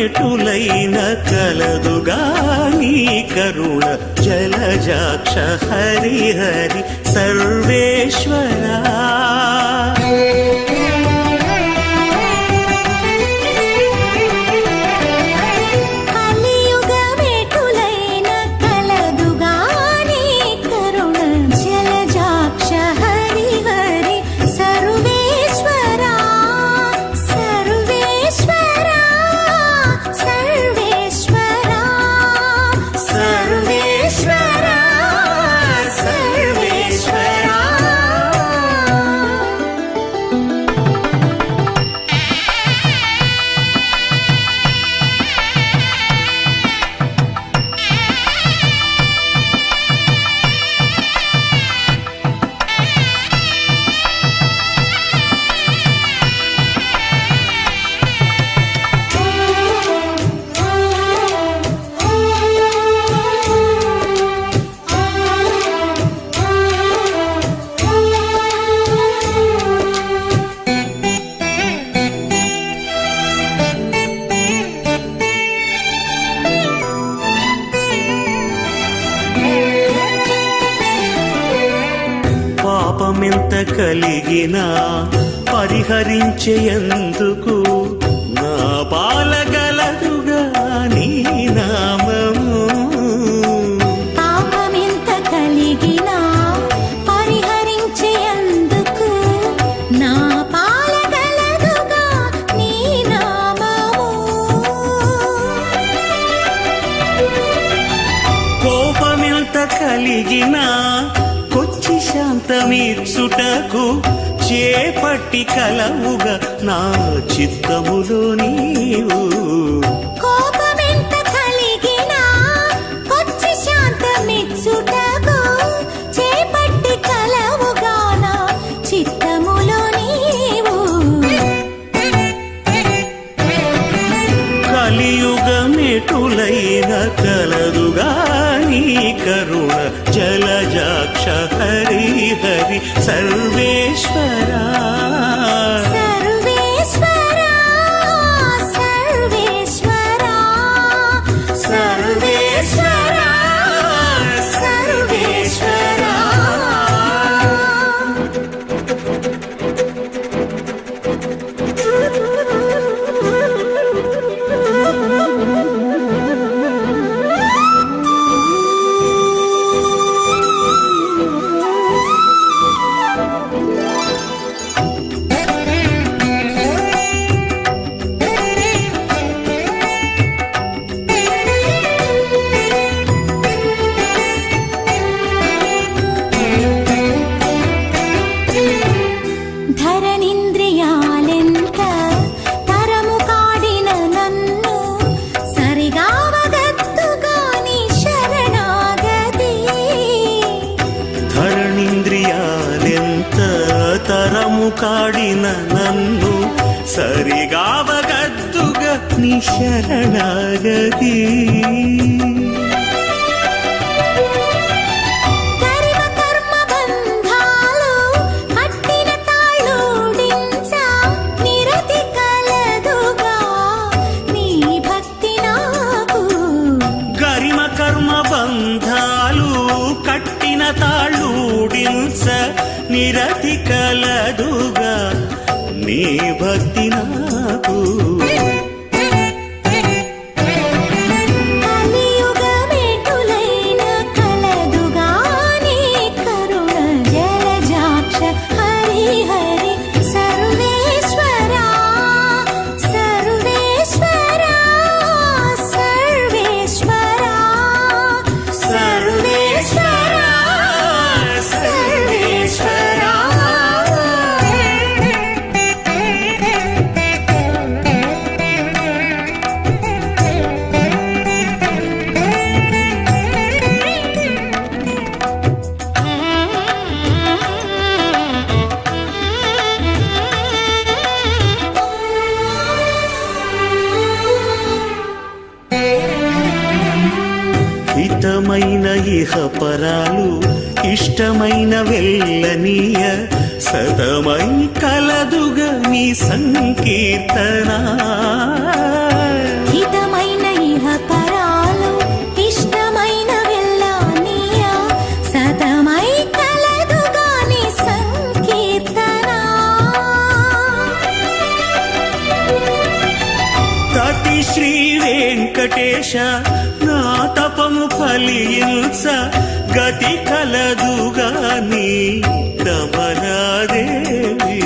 మెటులైన కలదుగా నీ కరుణ జలజాక్ష హరి హరి సర్వేశ్వరా పాపమెంత కలిగినా పరిహరించేందుకు నా పాలగలదుగా నీ నామము పాపమెంత కలిగినా పరిహరించేందుకు నా పాలగలదుగా నీ నామము కోపమెంత కలిగినా కొచ్చి శాంతమిచ్చుటకు చేపట్టి కలవుగా నా చిత్తములో నీవు కోపమెంత కలిగినా కొచ్చి శాంతమిచ్చుటకు చేపట్టి కలవుగా నా చిత్తములో నీవు కలియుగమెటులైన కలదుగా నీ కరుణ జలజాక్ష హరి హరి సర్వేశ్వరా సర్వేశ్వరా సర్వేశ్వరా సర్వేశ్వరా సర్వేశ్వరా ధరణింద్రియాలెంత తరము కాడిన నన్ను సరిగావగత్తుగా నీ శరణాగతి ధరణింద్రియాలెంత తరము కాడిన నన్ను సరిగావగద్దుగా నీ శరణాగతి బంధాలు కట్టిన తాళూడించ నిరతి కలదుగా నీ భక్తి నాకు కలియుగమెటులైన కలదుగా నీ కరుణ జలజాక్ష హరి హరి సర్వేశ్వరా సర్వేశ్వరా సర్వేశ్వరా సర్వేశ్వరా సర్వేశ్వరా హితమైన ఇహపరాలు ఇష్టమైన వెళ్ళనీయ సతమై కలదుగా నీ సంకీర్తన హిత ఇహ పరాలు ఇష్టమైన వెళ్ళానీయ సతమై కలదుగాని సంకీర్తన తతి శ్రీ వెంకటేశ నా తపము ఫలించ గతి కలదుగాని కమలాదేవి